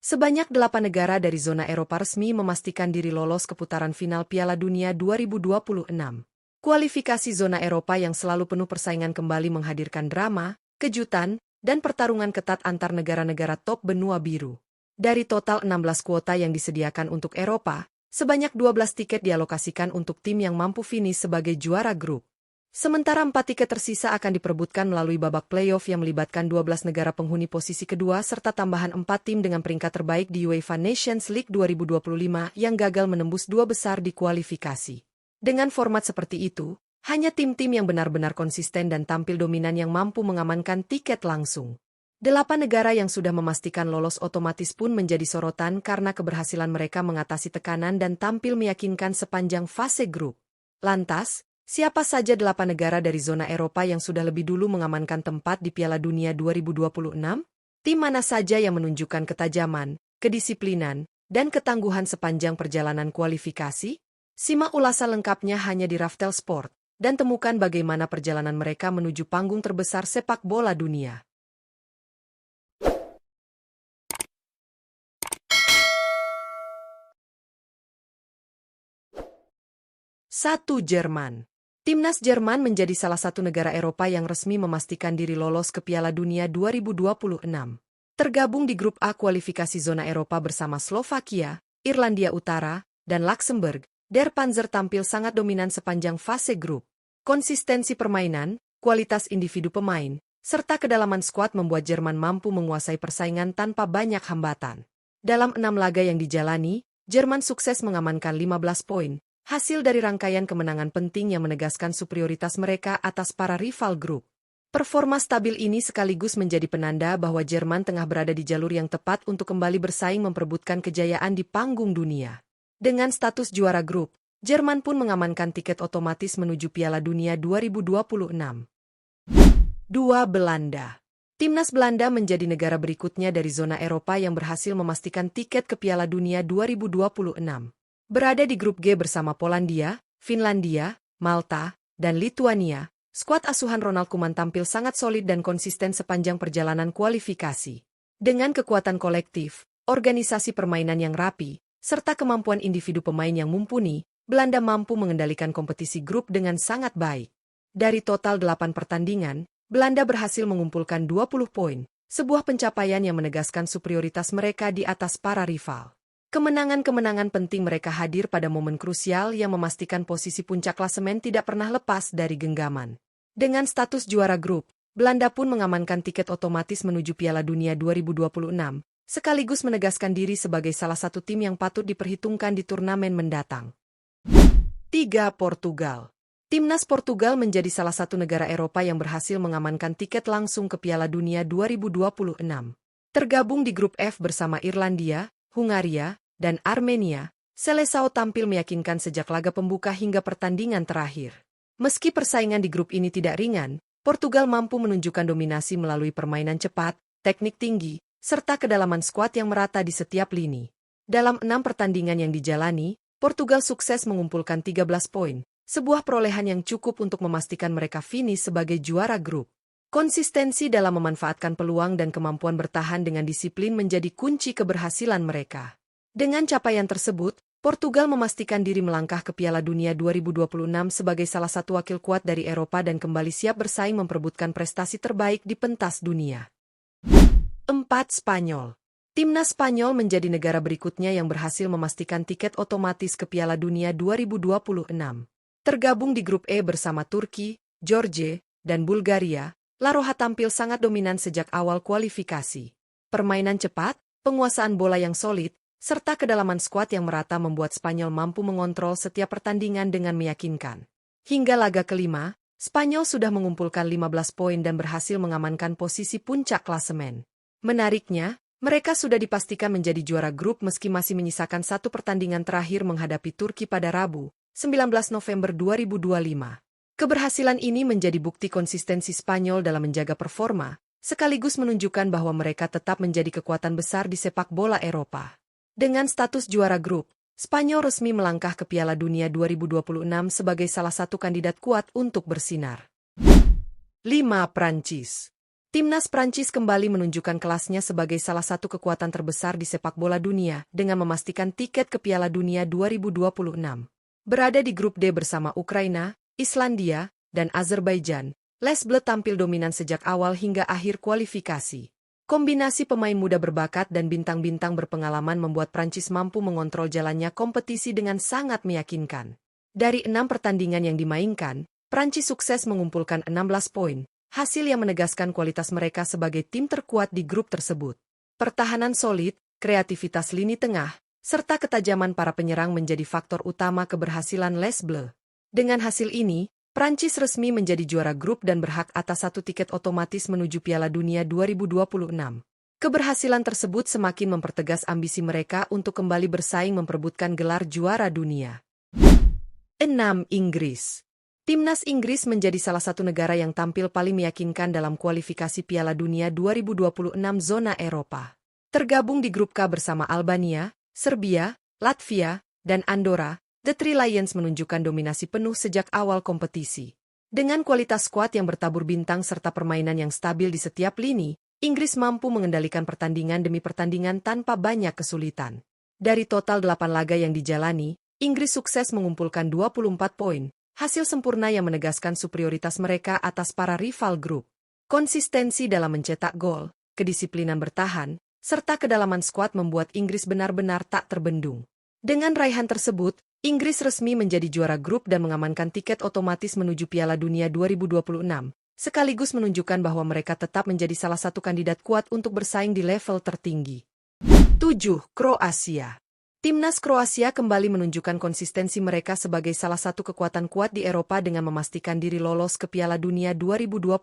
Sebanyak 8 negara dari zona Eropa resmi memastikan diri lolos ke putaran final Piala Dunia 2026. Kualifikasi zona Eropa yang selalu penuh persaingan kembali menghadirkan drama, kejutan, dan pertarungan ketat antar negara-negara top benua biru. Dari total 16 kuota yang disediakan untuk Eropa, sebanyak 12 tiket dialokasikan untuk tim yang mampu finish sebagai juara grup. Sementara 4 tiket tersisa akan diperebutkan melalui babak playoff yang melibatkan 12 negara penghuni posisi kedua serta tambahan 4 tim dengan peringkat terbaik di UEFA Nations League 2025 yang gagal menembus 2 besar di kualifikasi. Dengan format seperti itu, hanya tim-tim yang benar-benar konsisten dan tampil dominan yang mampu mengamankan tiket langsung. 8 negara yang sudah memastikan lolos otomatis pun menjadi sorotan karena keberhasilan mereka mengatasi tekanan dan tampil meyakinkan sepanjang fase grup. Lantas, siapa saja 8 negara dari zona Eropa yang sudah lebih dulu mengamankan tempat di Piala Dunia 2026? Tim mana saja yang menunjukkan ketajaman, kedisiplinan, dan ketangguhan sepanjang perjalanan kualifikasi? Simak ulasan lengkapnya hanya di Raftel Sport, dan temukan bagaimana perjalanan mereka menuju panggung terbesar sepak bola dunia. 1. Jerman. Timnas Jerman menjadi salah satu negara Eropa yang resmi memastikan diri lolos ke Piala Dunia 2026. Tergabung di grup A kualifikasi zona Eropa bersama Slovakia, Irlandia Utara, dan Luxembourg, Der Panzer tampil sangat dominan sepanjang fase grup. Konsistensi permainan, kualitas individu pemain, serta kedalaman skuad membuat Jerman mampu menguasai persaingan tanpa banyak hambatan. Dalam 6 laga yang dijalani, Jerman sukses mengamankan 15 poin, hasil dari rangkaian kemenangan penting yang menegaskan superioritas mereka atas para rival grup. Performa stabil ini sekaligus menjadi penanda bahwa Jerman tengah berada di jalur yang tepat untuk kembali bersaing memperebutkan kejayaan di panggung dunia. Dengan status juara grup, Jerman pun mengamankan tiket otomatis menuju Piala Dunia 2026. 2. Belanda. Timnas Belanda menjadi negara berikutnya dari zona Eropa yang berhasil memastikan tiket ke Piala Dunia 2026. Berada di grup G bersama Polandia, Finlandia, Malta, dan Lituania, skuad asuhan Ronald Koeman tampil sangat solid dan konsisten sepanjang perjalanan kualifikasi. Dengan kekuatan kolektif, organisasi permainan yang rapi, serta kemampuan individu pemain yang mumpuni, Belanda mampu mengendalikan kompetisi grup dengan sangat baik. Dari total 8 pertandingan, Belanda berhasil mengumpulkan 20 poin, sebuah pencapaian yang menegaskan superioritas mereka di atas para rival. Kemenangan-kemenangan penting mereka hadir pada momen krusial yang memastikan posisi puncak klasemen tidak pernah lepas dari genggaman. Dengan status juara grup, Belanda pun mengamankan tiket otomatis menuju Piala Dunia 2026, sekaligus menegaskan diri sebagai salah satu tim yang patut diperhitungkan di turnamen mendatang. 3. Portugal. Timnas Portugal menjadi salah satu negara Eropa yang berhasil mengamankan tiket langsung ke Piala Dunia 2026. Tergabung di grup F bersama Irlandia, Hungaria, dan Armenia, Seleção tampil meyakinkan sejak laga pembuka hingga pertandingan terakhir. Meski persaingan di grup ini tidak ringan, Portugal mampu menunjukkan dominasi melalui permainan cepat, teknik tinggi, serta kedalaman skuad yang merata di setiap lini. Dalam 6 pertandingan yang dijalani, Portugal sukses mengumpulkan 13 poin, sebuah perolehan yang cukup untuk memastikan mereka finish sebagai juara grup. Konsistensi dalam memanfaatkan peluang dan kemampuan bertahan dengan disiplin menjadi kunci keberhasilan mereka. Dengan capaian tersebut, Portugal memastikan diri melangkah ke Piala Dunia 2026 sebagai salah satu wakil kuat dari Eropa dan kembali siap bersaing memperebutkan prestasi terbaik di pentas dunia. 4. Spanyol. Timnas Spanyol menjadi negara berikutnya yang berhasil memastikan tiket otomatis ke Piala Dunia 2026. Tergabung di grup E bersama Turki, Georgia, dan Bulgaria, La Roja tampil sangat dominan sejak awal kualifikasi. Permainan cepat, penguasaan bola yang solid, serta kedalaman skuad yang merata membuat Spanyol mampu mengontrol setiap pertandingan dengan meyakinkan. Hingga laga kelima, Spanyol sudah mengumpulkan 15 poin dan berhasil mengamankan posisi puncak klasemen. Menariknya, mereka sudah dipastikan menjadi juara grup meski masih menyisakan 1 pertandingan terakhir menghadapi Turki pada Rabu, 19 November 2025. Keberhasilan ini menjadi bukti konsistensi Spanyol dalam menjaga performa, sekaligus menunjukkan bahwa mereka tetap menjadi kekuatan besar di sepak bola Eropa. Dengan status juara grup, Spanyol resmi melangkah ke Piala Dunia 2026 sebagai salah satu kandidat kuat untuk bersinar. 5. Prancis. Timnas Prancis kembali menunjukkan kelasnya sebagai salah satu kekuatan terbesar di sepak bola dunia dengan memastikan tiket ke Piala Dunia 2026. Berada di grup D bersama Ukraina, Islandia, dan Azerbaijan, Les Bleus tampil dominan sejak awal hingga akhir kualifikasi. Kombinasi pemain muda berbakat dan bintang-bintang berpengalaman membuat Prancis mampu mengontrol jalannya kompetisi dengan sangat meyakinkan. Dari 6 pertandingan yang dimainkan, Prancis sukses mengumpulkan 16 poin. Hasil yang menegaskan kualitas mereka sebagai tim terkuat di grup tersebut. Pertahanan solid, kreativitas lini tengah, serta ketajaman para penyerang menjadi faktor utama keberhasilan Les Bleus. Dengan hasil ini, Prancis resmi menjadi juara grup dan berhak atas satu tiket otomatis menuju Piala Dunia 2026. Keberhasilan tersebut semakin mempertegas ambisi mereka untuk kembali bersaing memperebutkan gelar juara dunia. 6. Inggris. Timnas Inggris menjadi salah satu negara yang tampil paling meyakinkan dalam kualifikasi Piala Dunia 2026 zona Eropa. Tergabung di grup K bersama Albania, Serbia, Latvia, dan Andorra, The Three Lions menunjukkan dominasi penuh sejak awal kompetisi. Dengan kualitas skuad yang bertabur bintang serta permainan yang stabil di setiap lini, Inggris mampu mengendalikan pertandingan demi pertandingan tanpa banyak kesulitan. Dari total 8 laga yang dijalani, Inggris sukses mengumpulkan 24 poin. Hasil sempurna yang menegaskan superioritas mereka atas para rival grup. Konsistensi dalam mencetak gol, kedisiplinan bertahan, serta kedalaman skuad membuat Inggris benar-benar tak terbendung. Dengan raihan tersebut, Inggris resmi menjadi juara grup dan mengamankan tiket otomatis menuju Piala Dunia 2026, sekaligus menunjukkan bahwa mereka tetap menjadi salah satu kandidat kuat untuk bersaing di level tertinggi. 7. Kroasia. Timnas Kroasia kembali menunjukkan konsistensi mereka sebagai salah satu kekuatan kuat di Eropa dengan memastikan diri lolos ke Piala Dunia 2026.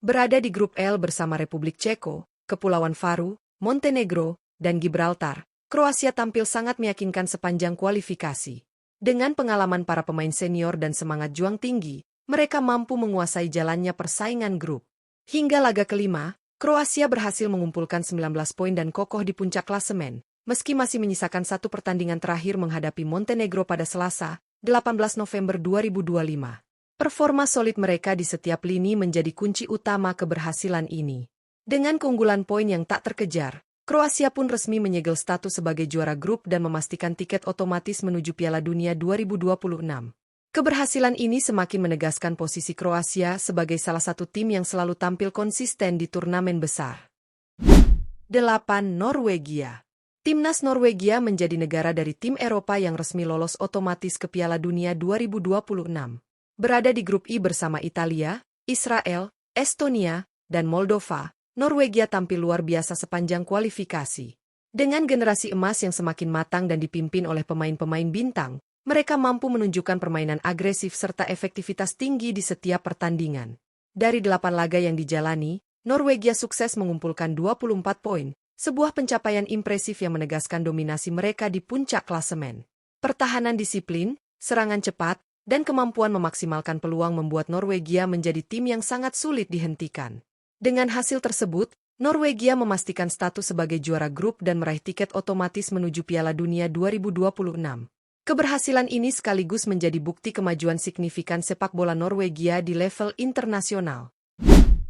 Berada di grup L bersama Republik Ceko, Kepulauan Faroe, Montenegro, dan Gibraltar, Kroasia tampil sangat meyakinkan sepanjang kualifikasi. Dengan pengalaman para pemain senior dan semangat juang tinggi, mereka mampu menguasai jalannya persaingan grup. Hingga laga kelima, Kroasia berhasil mengumpulkan 19 poin dan kokoh di puncak klasemen. Meski masih menyisakan satu pertandingan terakhir menghadapi Montenegro pada Selasa, 18 November 2025. Performa solid mereka di setiap lini menjadi kunci utama keberhasilan ini. Dengan keunggulan poin yang tak terkejar, Kroasia pun resmi menyegel status sebagai juara grup dan memastikan tiket otomatis menuju Piala Dunia 2026. Keberhasilan ini semakin menegaskan posisi Kroasia sebagai salah satu tim yang selalu tampil konsisten di turnamen besar. 8. Norwegia. Timnas Norwegia menjadi negara dari tim Eropa yang resmi lolos otomatis ke Piala Dunia 2026. Berada di grup I bersama Italia, Israel, Estonia, dan Moldova, Norwegia tampil luar biasa sepanjang kualifikasi. Dengan generasi emas yang semakin matang dan dipimpin oleh pemain-pemain bintang, mereka mampu menunjukkan permainan agresif serta efektivitas tinggi di setiap pertandingan. Dari 8 laga yang dijalani, Norwegia sukses mengumpulkan 24 poin. Sebuah pencapaian impresif yang menegaskan dominasi mereka di puncak klasemen. Pertahanan disiplin, serangan cepat, dan kemampuan memaksimalkan peluang membuat Norwegia menjadi tim yang sangat sulit dihentikan. Dengan hasil tersebut, Norwegia memastikan status sebagai juara grup dan meraih tiket otomatis menuju Piala Dunia 2026. Keberhasilan ini sekaligus menjadi bukti kemajuan signifikan sepak bola Norwegia di level internasional.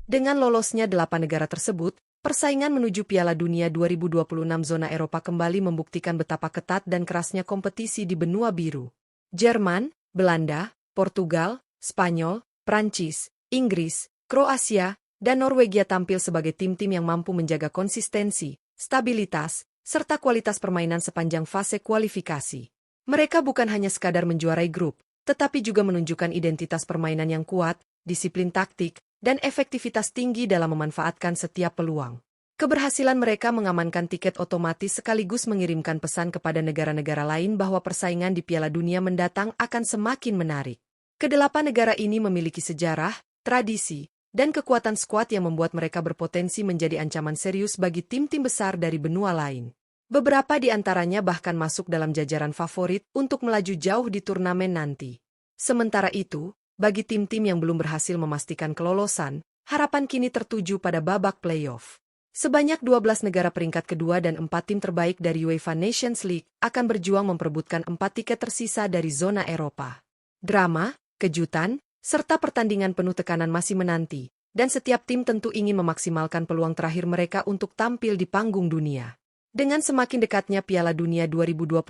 Dengan lolosnya 8 negara tersebut, persaingan menuju Piala Dunia 2026 zona Eropa kembali membuktikan betapa ketat dan kerasnya kompetisi di benua biru. Jerman, Belanda, Portugal, Spanyol, Prancis, Inggris, Kroasia, dan Norwegia tampil sebagai tim-tim yang mampu menjaga konsistensi, stabilitas, serta kualitas permainan sepanjang fase kualifikasi. Mereka bukan hanya sekadar menjuarai grup, tetapi juga menunjukkan identitas permainan yang kuat, disiplin taktik, dan efektivitas tinggi dalam memanfaatkan setiap peluang. Keberhasilan mereka mengamankan tiket otomatis sekaligus mengirimkan pesan kepada negara-negara lain bahwa persaingan di Piala Dunia mendatang akan semakin menarik. Kedelapan negara ini memiliki sejarah, tradisi, dan kekuatan skuad yang membuat mereka berpotensi menjadi ancaman serius bagi tim-tim besar dari benua lain. Beberapa di antaranya bahkan masuk dalam jajaran favorit untuk melaju jauh di turnamen nanti. Sementara itu, bagi tim-tim yang belum berhasil memastikan kelolosan, harapan kini tertuju pada babak playoff. Sebanyak 12 negara peringkat kedua dan 4 tim terbaik dari UEFA Nations League akan berjuang memperebutkan 4 tiket tersisa dari zona Eropa. Drama, kejutan, serta pertandingan penuh tekanan masih menanti, dan setiap tim tentu ingin memaksimalkan peluang terakhir mereka untuk tampil di panggung dunia. Dengan semakin dekatnya Piala Dunia 2026,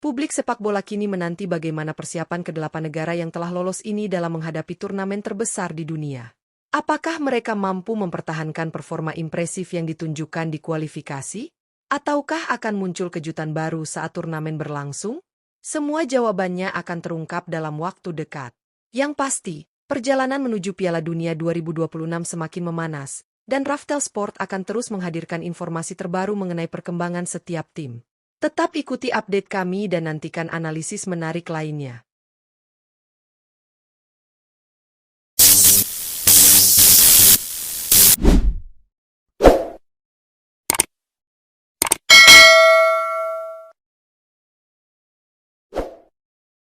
publik sepak bola kini menanti bagaimana persiapan kedelapan negara yang telah lolos ini dalam menghadapi turnamen terbesar di dunia. Apakah mereka mampu mempertahankan performa impresif yang ditunjukkan di kualifikasi? Ataukah akan muncul kejutan baru saat turnamen berlangsung? Semua jawabannya akan terungkap dalam waktu dekat. Yang pasti, perjalanan menuju Piala Dunia 2026 semakin memanas, dan Raftel Sport akan terus menghadirkan informasi terbaru mengenai perkembangan setiap tim. Tetap ikuti update kami dan nantikan analisis menarik lainnya.